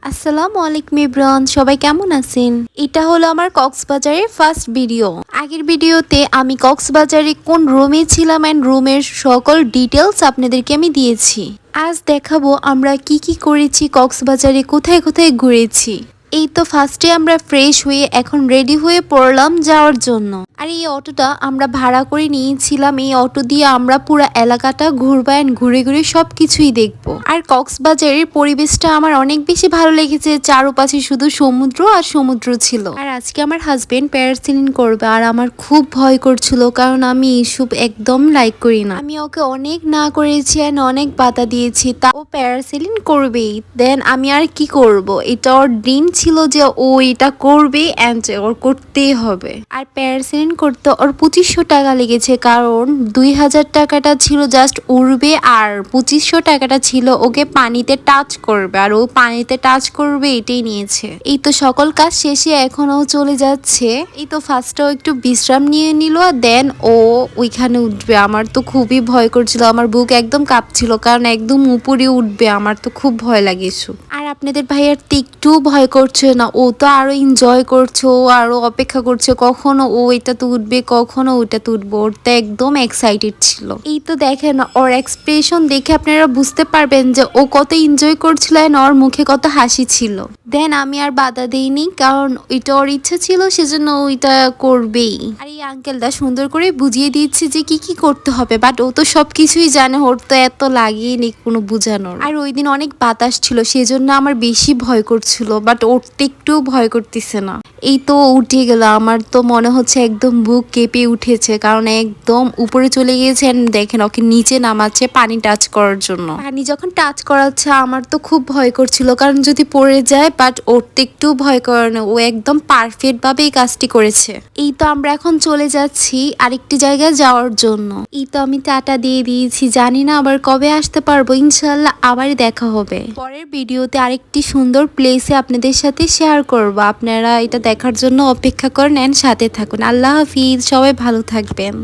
আসসালামু আলাইকুম এভরিওয়ান, সবাই কেমন আছেন? এটা হলো আমার কক্সবাজারের ফার্স্ট ভিডিও। আগের ভিডিওতে আমি কক্সবাজারে কোন রুমে ছিলাম এন্ড রুমের সকল ডিটেলস আপনাদেরকে আমি দিয়েছি। আজ দেখাবো আমরা কি কি করেছি, কক্সবাজারে কোথায় কোথায় ঘুরেছি। এই তো ফার্স্টে আমরা ফ্রেশ হয়ে এখন রেডি হয়ে পড়লাম যাওয়ার জন্য। আর এই অটোটা আমরা ভাড়া করে নিয়েছিলাম। এই অটো দিয়ে আমরা পুরো এলাকাটা ঘুরবো এন্ড ঘুরে ঘুরে সবকিছুই দেখবো। আর কক্সবাজারের পরিবেশটা আমার অনেক বেশি ভালো লেগেছে। চারপাশে শুধু সমুদ্র আর সমুদ্র ছিল। আর আজকে আমার হাজবেন্ড প্যারাসেলিং করবে আর আমার খুব ভয় করছিল, কারণ আমি এইসব একদম লাইক করি না। আমি ওকে অনেক না করেছি এন্ড অনেক বাধা দিয়েছি, তা ও প্যারাসেলিং করবেই। দেন আমি আর কি করব, এটা ওর ড্রিম ছিল যে ও এটা করবে এন্ড ওর করতেই হবে। আর প্যারাসেলিং করতে ওর 2500 টাকা লেগেছে, কারণ 2000 টাকাটা ছিল জাস্ট উড়বে আর 2500 টাকাটা ছিল ওকে পানিতে টাচ করবে, আর ও পানিতে টাচ করবে এটাই নিয়েছে। এই তো সকল কাজ শেষে এখন ও চলে যাচ্ছে। এই তো ফার্স্টে ও একটু বিশ্রাম নিয়ে নিল, দেন ও ওইখানে উঠবে। আমার তো খুবই ভয় করছিল, আমার বুক একদম কাঁপছিল, কারণ একদম উপরে উঠবে। আমার তো খুব ভয় লাগে এসব। আর আপনাদের ভাইয়ার তো একটু ভয় করছে না, ও তো আরো এনজয় করছে, ও আরো অপেক্ষা করছে কখনো ও এটাতে উঠবে কখনো ওইটাতে উঠবে। ওর তো একদম এক্সাইটেড ছিল। এই তো দেখেন ওর এক্সপ্রেশন দেখে আপনারা বুঝতে পারবেন যে ও কত এনজয় করছিল আর ওর মুখে কত হাসি ছিল। দেন আমি আর বাধা দেইনি, কারণ ওইটা ওর ইচ্ছা ছিল, সেজন্য ওইটা করবেই। আর এই আঙ্কেলটা সুন্দর করে বুঝিয়ে দিচ্ছে যে কি কি করতে হবে, বাট ও তো সবকিছুই জানে, ওর তো এত লাগেনি কোনো বুঝানোর। আর ওই দিন অনেক বাতাস ছিল, সেজন্য আমার বেশি ভয় করছিল, বাট ওরটা একটু ভয় করতেছে না। এই তো উঠে গেল, আমার তো মনে হচ্ছে একদম বুক কেঁপে উঠেছে, কারণ একদম উপরে চলে গিয়েছে। দেখেন ওকে নিচে নামাচ্ছে পানি টাচ করার জন্য। পানি যখন টাচ করাচ্ছে আমার তো খুব ভয় করছিল, কারণ যদি পড়ে যায়, বাট ওর তো একটু ভয় করে না, ও একদম পারফেক্ট ভাবে এই কাজটি করেছে। এই তো আমরা এখন চলে যাচ্ছি আরেকটি জায়গায় যাওয়ার জন্য। এই তো আমি টাটা দিয়ে দিয়েছি, জানি না আবার কবে আসতে পারবো। ইনশাল্লাহ আবারই দেখা হবে। পরের ভিডিওতে আরেকটি সুন্দর প্লেসে আপনাদের সাথে শেয়ার করব। আপনারা এটা দেখার জন্য অপেক্ষা করেন এন্ড সাথে থাকুন। আল্লাহ হাফিজ, সবাই ভালো থাকবেন।